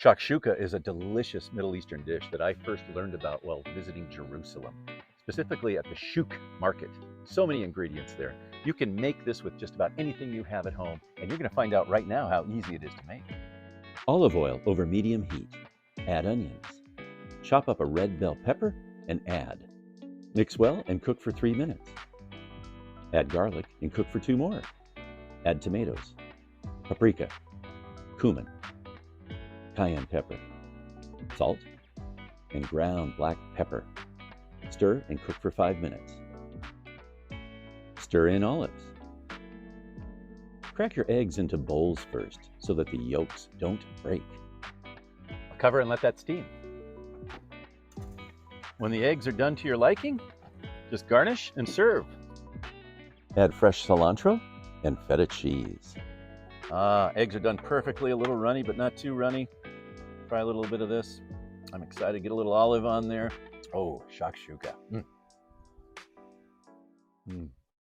Shakshuka is a delicious Middle Eastern dish that I first learned about while visiting Jerusalem, specifically at the Shuk market. So many ingredients there. You can make this with just about anything you have at home, and you're going to find out right now how easy it is to make. Olive oil over medium heat. Add onions. Chop up a red bell pepper and add. Mix well and cook for 3 minutes. Add garlic and cook for 2 more. Add tomatoes, paprika, cumin, cayenne pepper, salt, and ground black pepper. Stir and cook for 5 minutes. Stir in olives. Crack your eggs into bowls first so that the yolks don't break. Cover and let that steam. When the eggs are done to your liking, just garnish and serve. Add fresh cilantro and feta cheese. Eggs are done perfectly, a little runny, but not too runny. Try a little bit of this. I'm excited, get a little olive on there. Oh, shakshuka.